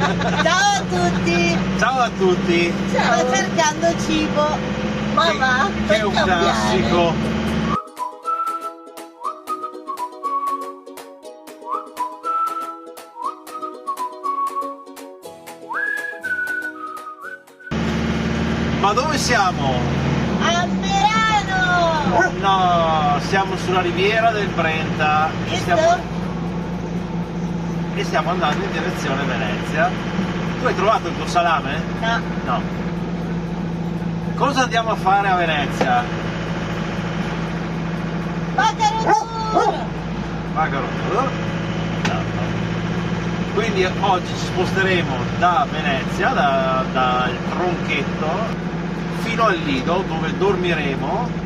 Ciao a tutti! Ciao a tutti! Sto cercando cibo, ma va Che è per un cambiare. classico! Ma dove siamo? A Merano! No, siamo sulla riviera del Brenta e stiamo andando in direzione Venezia. Tu hai trovato il tuo salame? No, No. Cosa andiamo a fare a Venezia? Bacaro Tour! Bacaro Tour? Quindi oggi ci sposteremo da Venezia, dal Tronchetto, fino al Lido, dove dormiremo.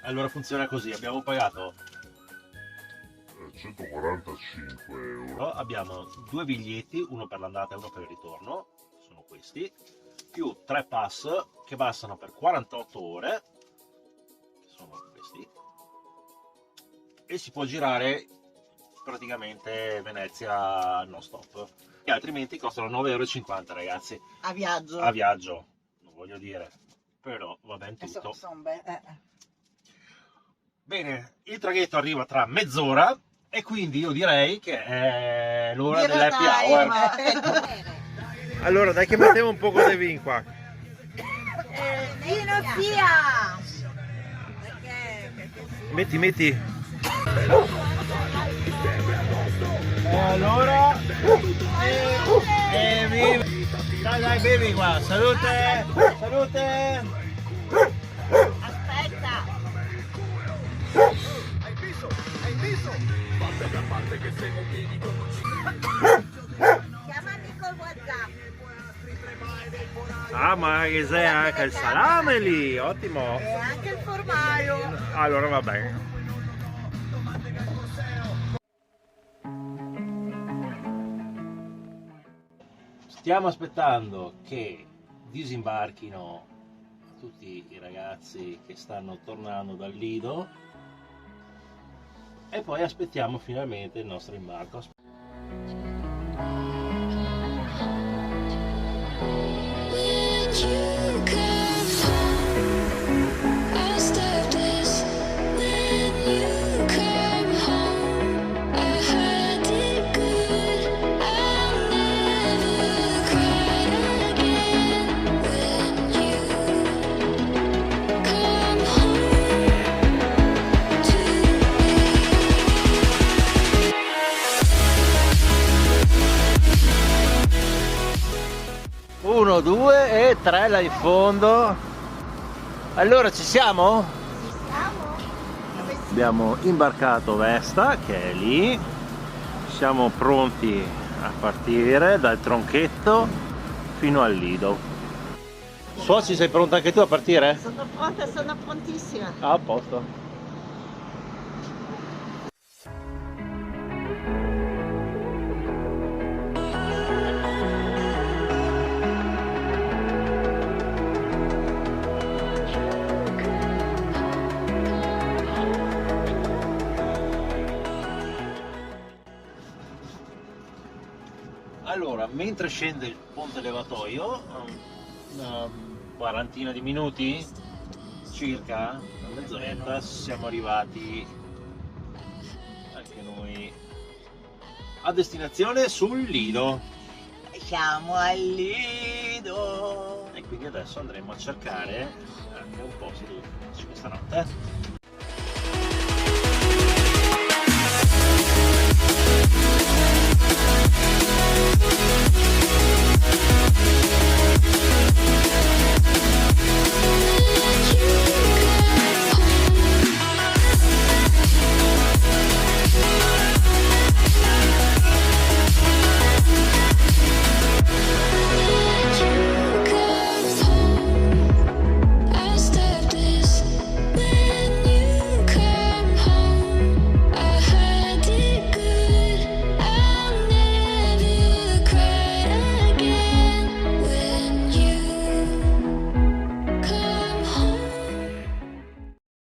Allora funziona così, abbiamo pagato 145 euro. abbiamo due biglietti, uno per l'andata e uno per il ritorno, sono questi, più 3 pass che bastano per 48 ore, che sono questi, e si può girare praticamente Venezia non stop, e altrimenti costano 9,50 euro, ragazzi, A viaggio. a viaggio, non voglio dire, però va ben tutto. Bene, il traghetto arriva tra mezz'ora e quindi io direi che è l'ora dell'happy hour. Allora dai che mettiamo un poco di vino qua. Vino sia! Metti. E allora vivi. Dai bevi qua, salute! Aspetta! Chiamami col WhatsApp. Ah, ma che sei anche il salame lì, ottimo. E anche il formaggio. Allora va bene. Stiamo aspettando che disimbarchino tutti i ragazzi che stanno tornando dal Lido e poi aspettiamo finalmente il nostro imbarco. Uno, due e tre là in fondo. Allora ci siamo? Abbiamo imbarcato Vesta che è lì. Siamo pronti a partire dal Tronchetto fino al Lido. Suoci, sei pronta anche tu a partire? Sono pronta, sono prontissima. Ah, a posto. Allora, Allora, mentre scende il ponte levatoio, una quarantina di minuti, circa, una mezz'oretta, siamo arrivati anche noi a destinazione sul Lido. Siamo al Lido. E quindi adesso andremo a cercare anche un posto dove farci questa notte.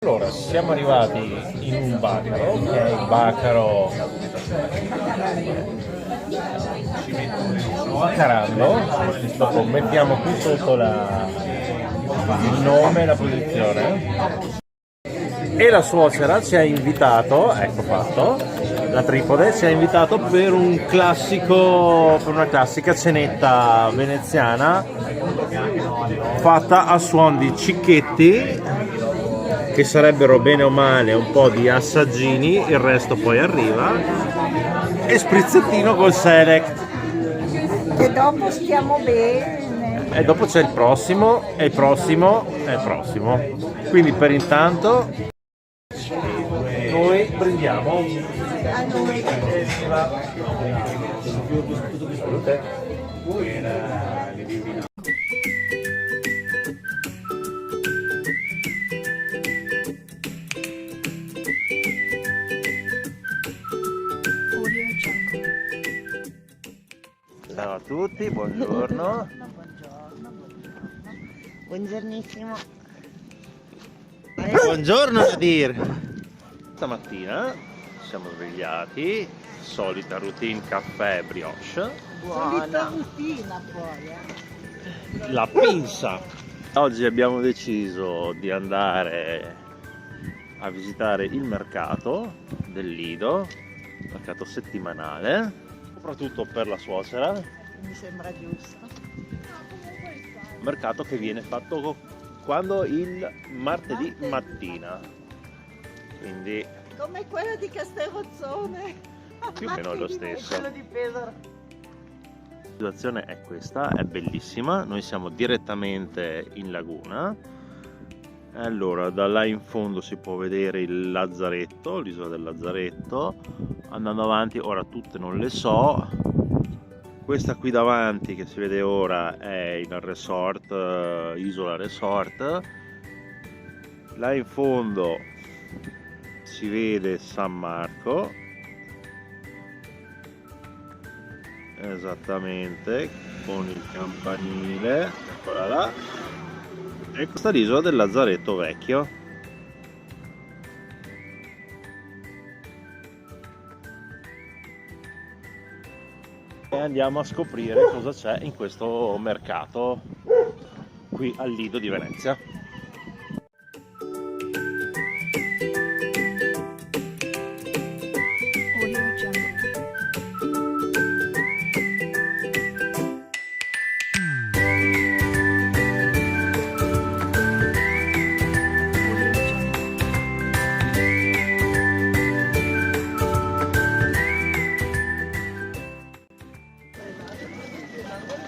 Allora, siamo arrivati in un bacaro, che è il bacaro Carando. Dopo mettiamo qui sotto il nome e la posizione. E la suocera ci ha invitato, ecco fatto, la tripode ci ha invitato per una classica cenetta veneziana fatta a suon di cicchetti, che sarebbero bene o male un po' di assaggini, il resto poi arriva, e sprizzettino col select. E dopo stiamo bene. E dopo c'è il prossimo, e il prossimo, e il prossimo. Quindi per intanto noi prendiamo A noi. Ciao a tutti, buongiorno. Buongiornissimo. Buongiorno Nadir. Stamattina siamo svegliati, solita routine caffè brioche. Solita routine poi. La pinza. Oggi abbiamo deciso di andare a visitare il mercato del Lido, mercato settimanale, soprattutto per la suocera. Mi sembra giusto. Mercato che viene fatto quando? Il martedì mattina, quindi Come quello di Castelrozzone. più o meno lo stesso. Quello di Pesaro. La situazione è questa, è bellissima. Noi siamo direttamente in laguna. Allora, da là in fondo si può vedere il Lazzaretto, l'isola del Lazzaretto. Andando avanti, ora tutte non le so. Questa qui davanti che si vede ora è il resort, Isola Resort. Là in fondo si vede San Marco, esattamente, con il campanile, eccola là. E questa è l'isola del Lazzaretto vecchio. E andiamo a scoprire cosa c'è in questo mercato qui al Lido di Venezia.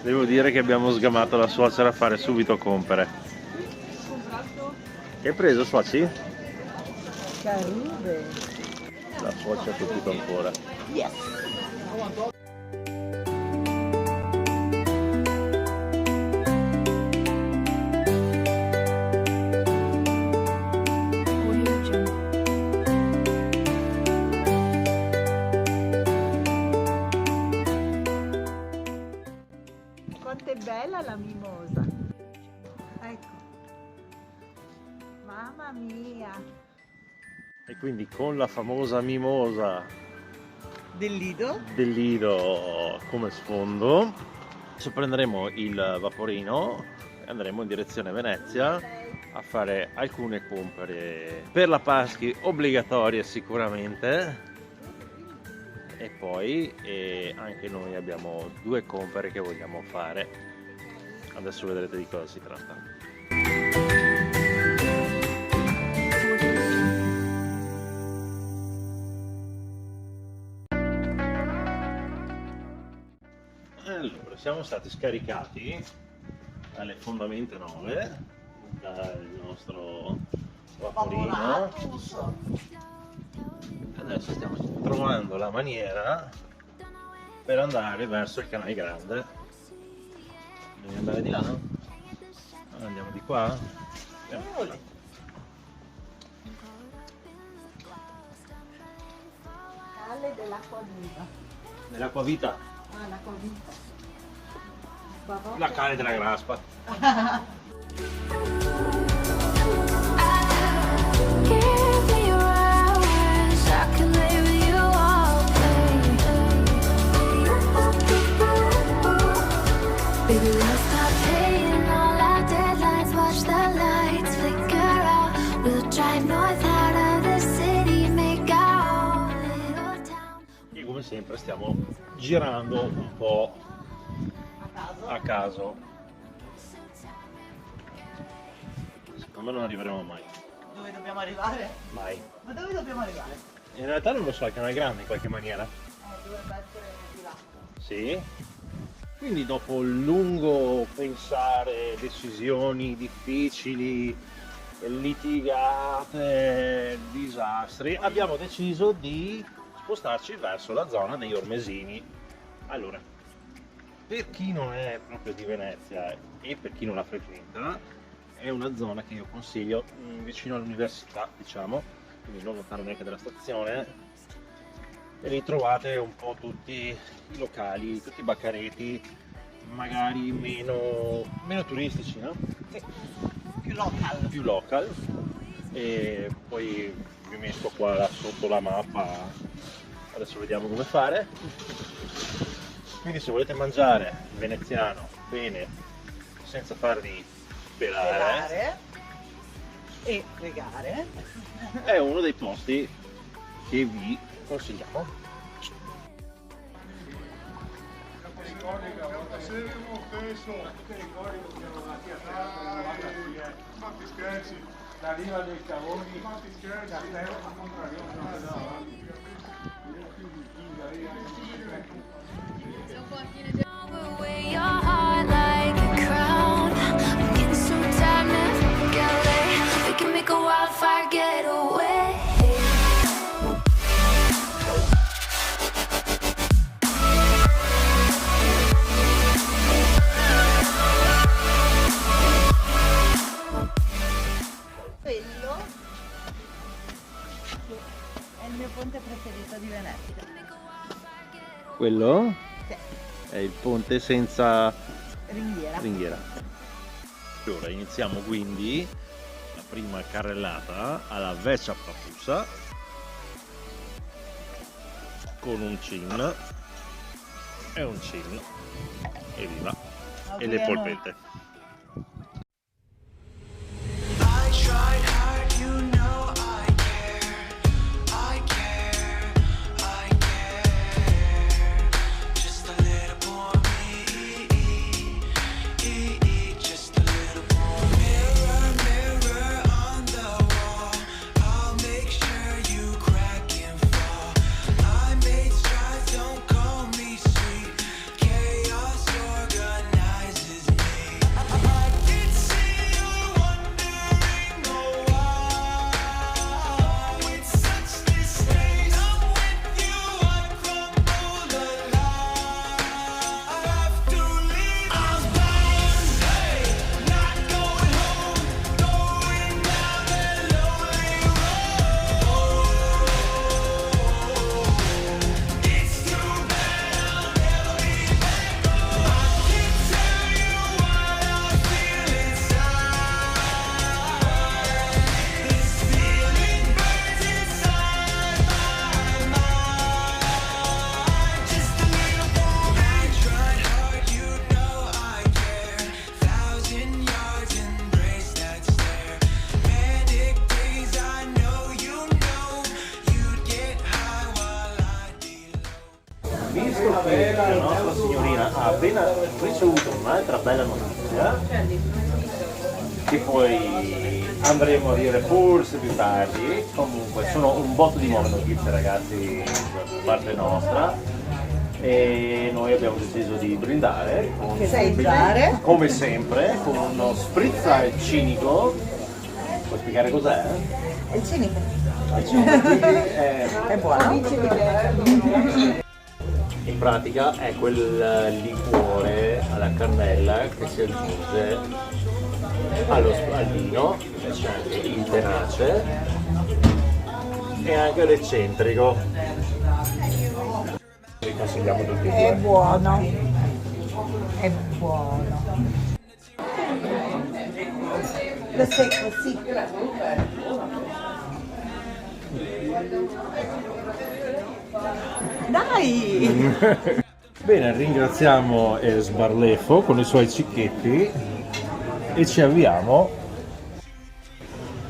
Devo dire che abbiamo sgamato la suocera a fare subito compere. Che hai preso, suoci? Caribe. La suocera ha tutto ancora. Yes. Quanto è bella la mimosa. Ecco. Mamma mia. E quindi con la famosa mimosa Del Lido. del Lido come sfondo. Adesso prenderemo il vaporino e andremo in direzione Venezia a fare alcune compere per la Paschi obbligatorie sicuramente, e poi anche noi abbiamo 2 compere che vogliamo fare. Adesso vedrete di cosa si tratta. Allora, siamo stati scaricati alle fondamenta 9 dal nostro vaporino. Adesso stiamo trovando la maniera per andare verso il canale grande. Devi andare di là? Andiamo di qua? Andiamo di qua. Calle dell'acqua viva. Nell'acqua vita, Ah, l'acqua vita. la calle della Graspa. Give me your hours, I can lay with you all day. Baby, let's stop paying all our deadlines, watch the lights flicker out. We'll drive north out of the city, make our own little town. E come sempre stiamo girando un po' a caso. Secondo me non arriveremo mai. Dove dobbiamo arrivare? Mai. Ma dove dobbiamo arrivare? In realtà non lo so, il canale grande in qualche maniera. Dovrebbe essere di là. Sì. Quindi dopo un lungo pensare, decisioni difficili, litigate, disastri, abbiamo deciso di spostarci verso la zona degli Ormesini. Allora, per chi non è proprio di Venezia e per chi non la frequenta, è una zona che io consiglio vicino all'università, diciamo, quindi non lontano neanche dalla stazione, e lì trovate un po' tutti i locali, tutti i baccaretti, magari meno turistici, no? Più local. Più local. E poi vi metto qua sotto la mappa, adesso vediamo come fare. Quindi se volete mangiare veneziano bene, senza farvi pelare, Pelare e pregare. è uno dei posti che vi consigliamo. Ma ti scherzi, la riva dei cavoni, ma ti scherzi, Wear your heart like a crown. I'm getting so tired, man. Fuck LA. We can make a wildfire getaway. Quello è il mio ponte preferito di Venezia. Quello Sì, è il ponte senza ringhiera. ringhiera. Ora iniziamo quindi la prima carrellata alla Vecchia Papusa con un cin e un cin e viva, e le Auguriamo- polpette. I tried hard, you know I care. I care, I care. Just a little more me, just a little more. Mirror, mirror on the wall. I'll make sure you crack and fall. I made strides, don't call me sweet. Chaos organizes me. ha appena ricevuto un'altra bella notizia, che poi andremo a dire forse più tardi. Comunque sono un botto di nuove notizie, ragazzi, da parte nostra, e noi abbiamo deciso di brindare con, come sempre, con uno spritz cinico. Puoi spiegare cos'è? È il cinico. Il cinico, quindi È buono. in pratica è quel liquore alla cannella che si aggiunge al vino, e c'è anche il tenace e anche l'eccentrico. Vi consigliamo tutti e due. È buono. È buono. Lo secco, sì. Dai! Bene, ringraziamo Sbarleffo con i suoi cicchetti e ci avviamo.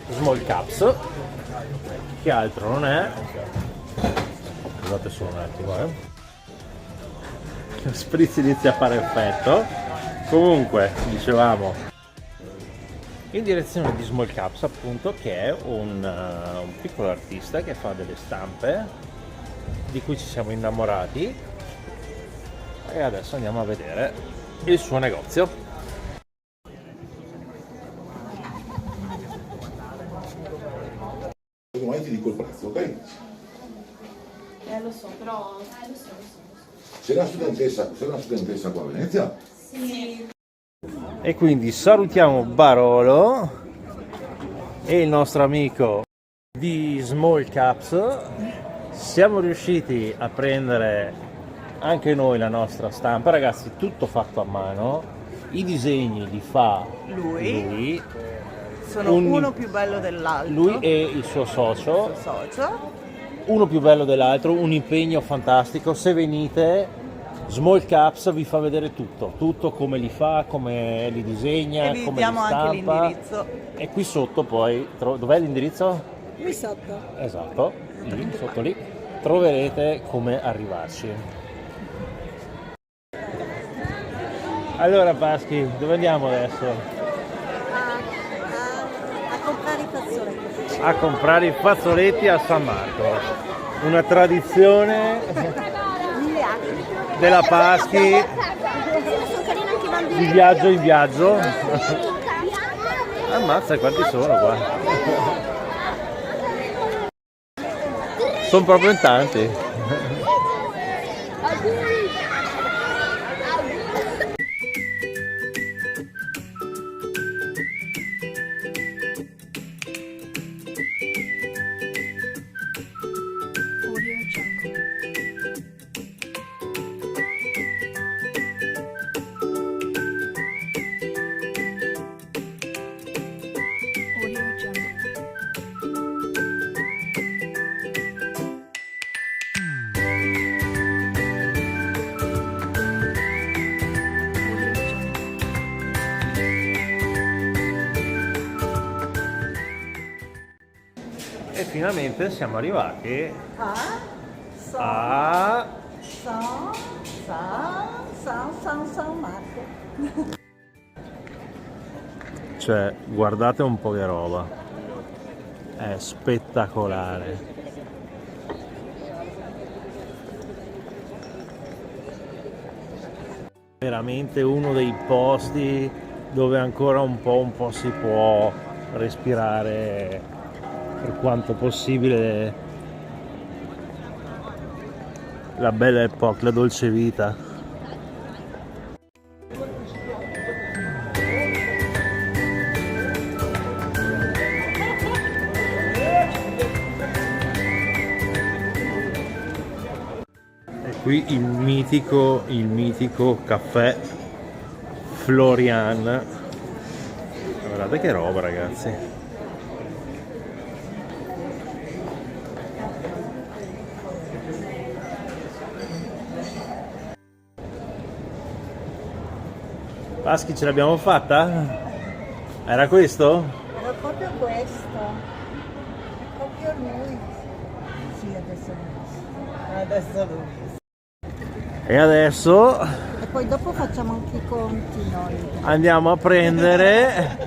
Small Caps, che altro non è. Scusate solo un attimo, Lo spritz inizia a fare effetto. Comunque, dicevamo, in direzione di Small Caps, appunto, che è un piccolo artista che fa delle stampe di cui ci siamo innamorati, e adesso andiamo a vedere il suo negozio. Domani ti dico il prezzo, ok? Lo so, però... lo so. Sei una studentessa qua a Venezia? Sì. E quindi salutiamo Barolo e il nostro amico di Small Caps. Siamo riusciti a prendere anche noi la nostra stampa, ragazzi, tutto fatto a mano. I disegni li fa lui. Sono uno più bello dell'altro. Lui e il suo socio. Socio. Uno più bello dell'altro, un impegno fantastico. Se venite, Small Caps vi fa vedere tutto come li fa, come li disegna, E vi come diamo li stampa. anche l'indirizzo. E qui sotto poi, dov'è l'indirizzo? Qui sotto. Esatto, lì, sotto lì, troverete come arrivarci. Allora Paschi, dove andiamo adesso? A comprare i fazzoletti. A comprare i fazzoletti a San Marco, una tradizione della Paschi, di viaggio in viaggio. Ammazza, quanti sono qua? Sono proprio in tanti. E finalmente siamo arrivati a San Marco. Cioè, guardate un po' che roba, è spettacolare. Veramente uno dei posti dove ancora un po' si può respirare per quanto possibile la bella epoca, la dolce vita. E qui il mitico caffè Florian. Guardate che roba, ragazzi. Paschi, ce l'abbiamo fatta? Era questo? Era proprio questo. È proprio lui. Sì, adesso l'ho visto. E adesso poi dopo facciamo anche i conti noi. Andiamo a prendere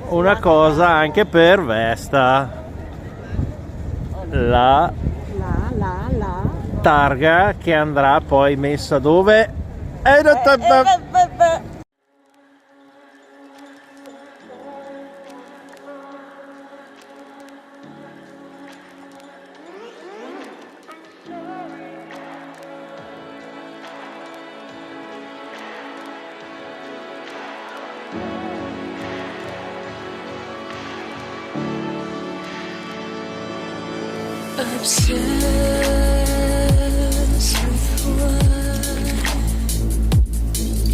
una cosa anche per Vesta. La La. targa che andrà poi messa dove? Obsessed with what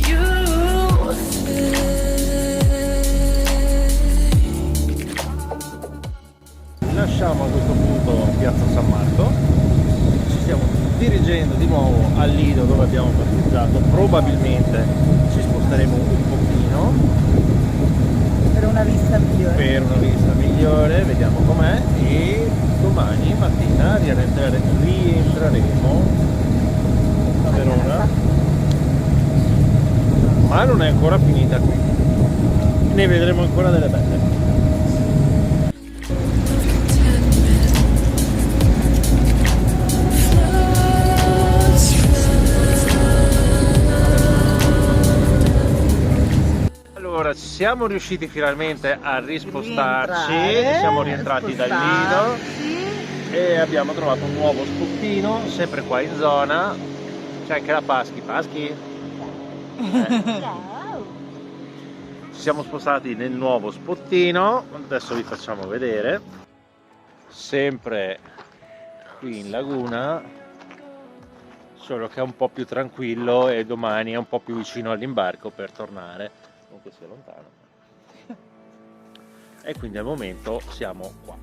you think. Lasciamo a questo punto Piazza San Marco, ci stiamo dirigendo di nuovo al Lido dove abbiamo parcheggiato, probabilmente ci sposteremo un pochino Per una vista migliore. vediamo com'è, e domani mattina rientreremo a Verona, ma non è ancora finita qui, ne vedremo ancora delle belle. Allora, siamo riusciti finalmente a rispostarci, siamo rientrati dal Lido e abbiamo trovato un nuovo spottino, sempre qua in zona. C'è anche la Paschi. Ci siamo spostati nel nuovo spottino, adesso vi facciamo vedere, sempre qui in laguna, solo che è un po' più tranquillo e domani è un po' più vicino all'imbarco per tornare, non che sia lontano, e quindi al momento siamo qua.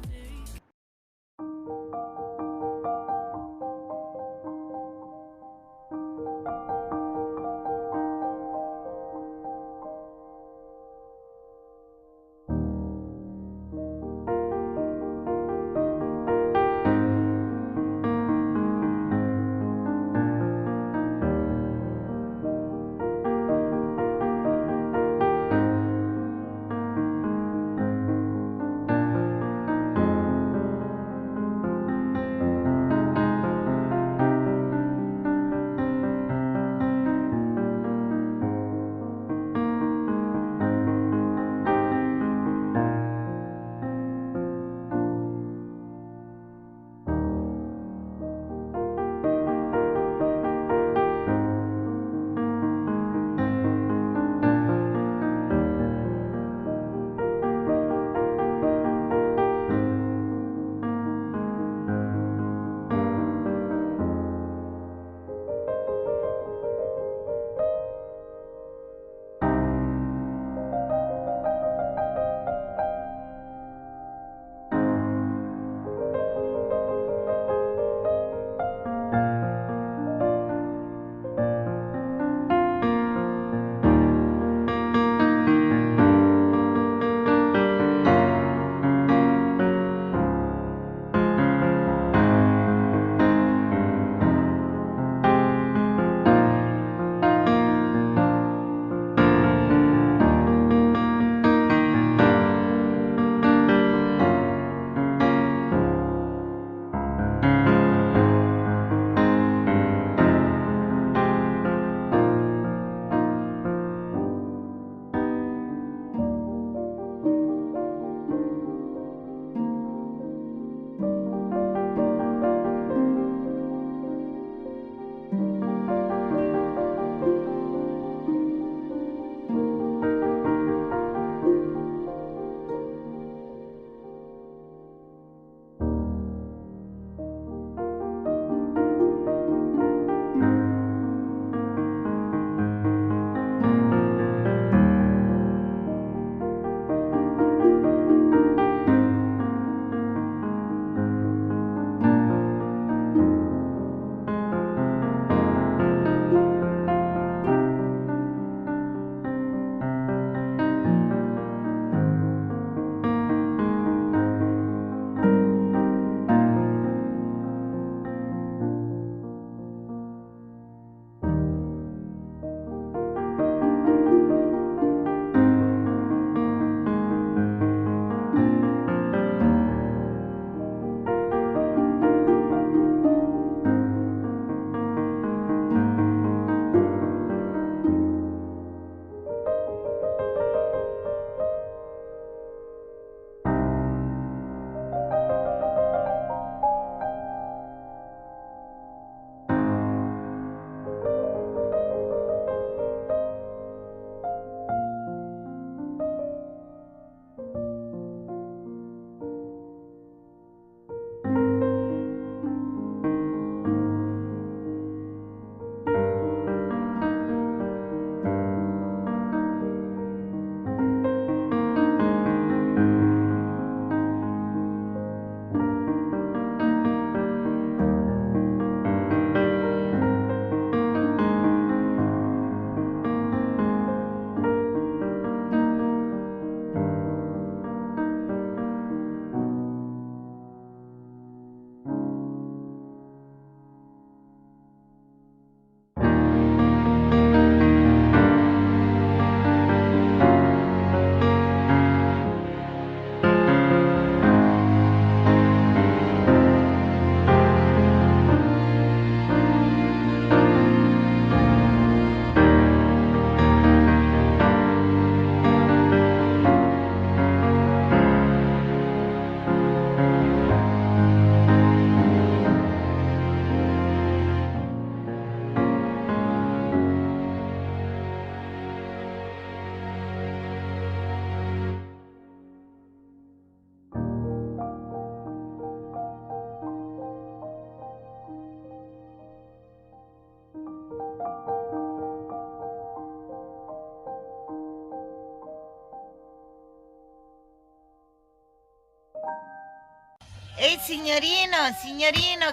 Ehi signorino,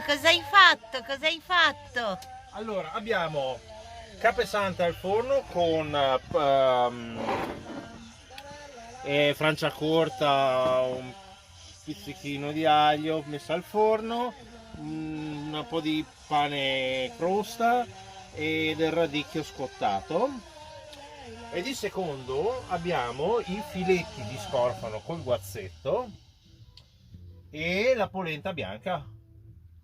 cosa hai fatto? Cosa hai fatto? Allora, abbiamo capesante al forno con franciacorta, un pizzichino di aglio messo al forno, un po' di pane crosta e del radicchio scottato. E di secondo abbiamo i filetti di scorfano col guazzetto e la polenta bianca.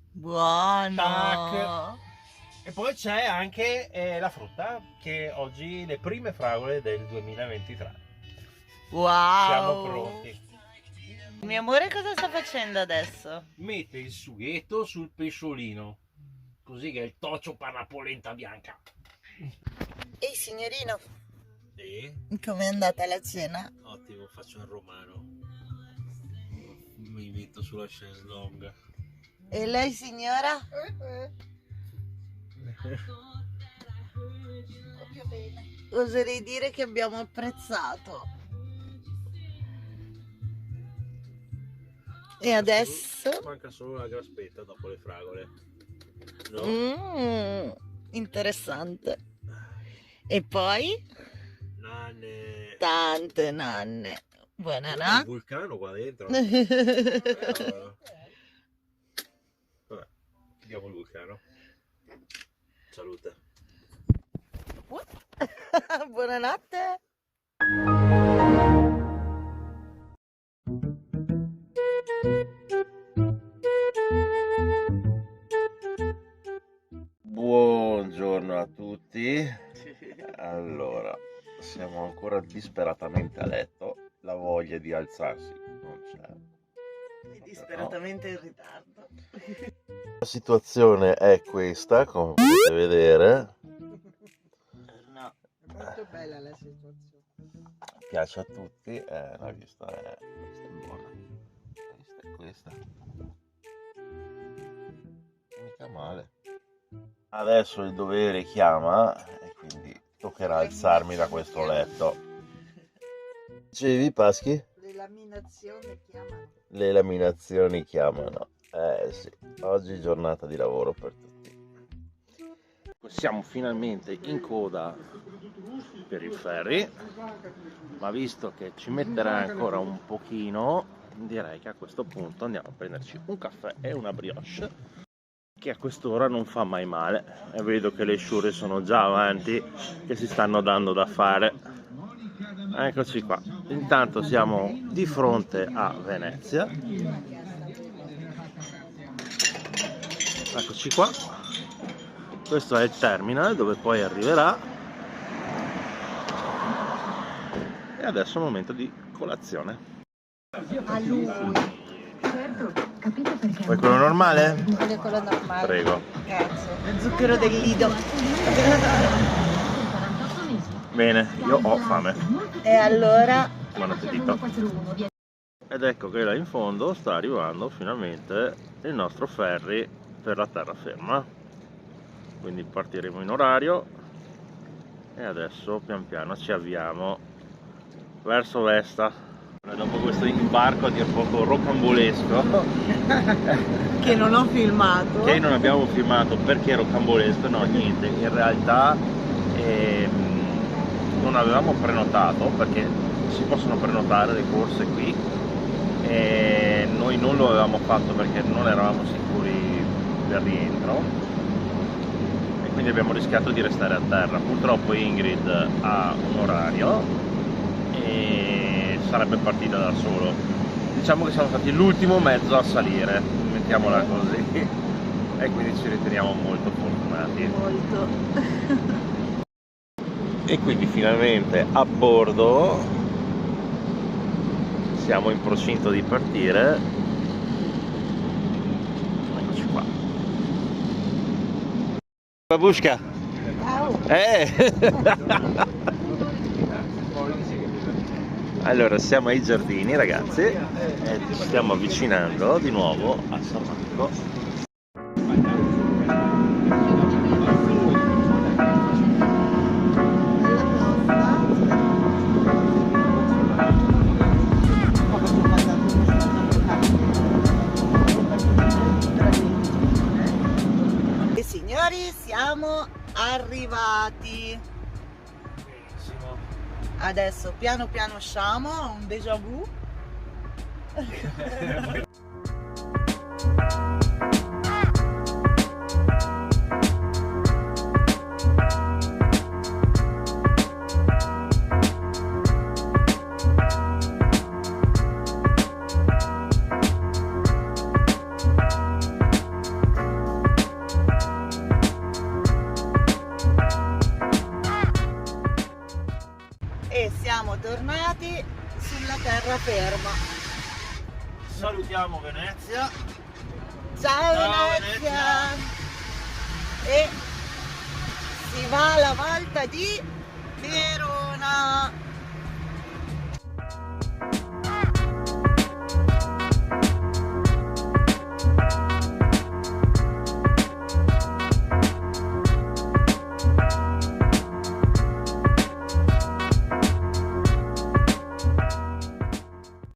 Buono! Tac. E poi c'è anche la frutta, che oggi le prime fragole del 2023. Wow! Siamo pronti. Il mio amore cosa sta facendo adesso? Mette il sughetto sul pesciolino, così che è il tocio per la polenta bianca. Ehi signorino, Sì, com'è andata la cena? ottimo, faccio il romano. Mi metto sulla chaise longue. E lei signora? Oserei dire che abbiamo apprezzato. E adesso? Manca solo la graspetta dopo le fragole. No? Interessante. E poi? Nanne. Tante nanne. Il Buonanotte. vulcano qua dentro. Vabbè, vediamo il vulcano. Salute. Buonanotte. Buongiorno a tutti. Allora, siamo ancora disperatamente a letto. La voglia di alzarsi non c'è. Disperatamente in ritardo. La situazione è questa, come potete vedere. No, è molto bella la situazione. Piace a tutti. La vista è buona. Questa è mica male. Adesso il dovere chiama e quindi toccherà alzarmi da questo letto. Dicevi, Paschi? Le laminazioni chiamano. Le laminazioni chiamano. Sì, oggi giornata di lavoro per tutti. Siamo finalmente in coda per il ferry, ma visto che ci metterà ancora un pochino, direi che a questo punto andiamo a prenderci un caffè e una brioche, che a quest'ora non fa mai male. E vedo che le sciure sono già avanti, che si stanno dando da fare. Eccoci qua. Intanto siamo di fronte a Venezia. Eccoci qua. Questo è il terminal dove poi arriverà. E adesso è il momento di colazione. A lui. Vuoi quello normale? Voglio quello normale. Prego. Grazie. Lo zucchero del Lido. Bene, io ho fame. E allora? Buon appetito. Ed ecco che là in fondo sta arrivando finalmente il nostro ferry per la terraferma. Quindi partiremo in orario e adesso pian piano ci avviamo verso Vesta. E dopo questo imbarco a dir poco rocambolesco Che non ho filmato. che non abbiamo filmato perché rocambolesco, no niente, in realtà non avevamo prenotato perché si possono prenotare le corse qui e noi non lo avevamo fatto perché non eravamo sicuri del rientro e quindi abbiamo rischiato di restare a terra. Purtroppo Ingrid ha un orario e sarebbe partita da solo. Diciamo che siamo stati l'ultimo mezzo a salire, mettiamola così, e quindi ci riteniamo molto fortunati. Molto. E quindi finalmente a bordo siamo in procinto di partire. Eccoci qua. Babushka! Allora siamo ai giardini ragazzi e ci stiamo avvicinando di nuovo a San Marco. Adesso piano piano usciamo, ho un déjà vu. E siamo tornati sulla terraferma. Salutiamo Venezia. Ciao, Ciao, Venezia! E si va alla volta di Verona.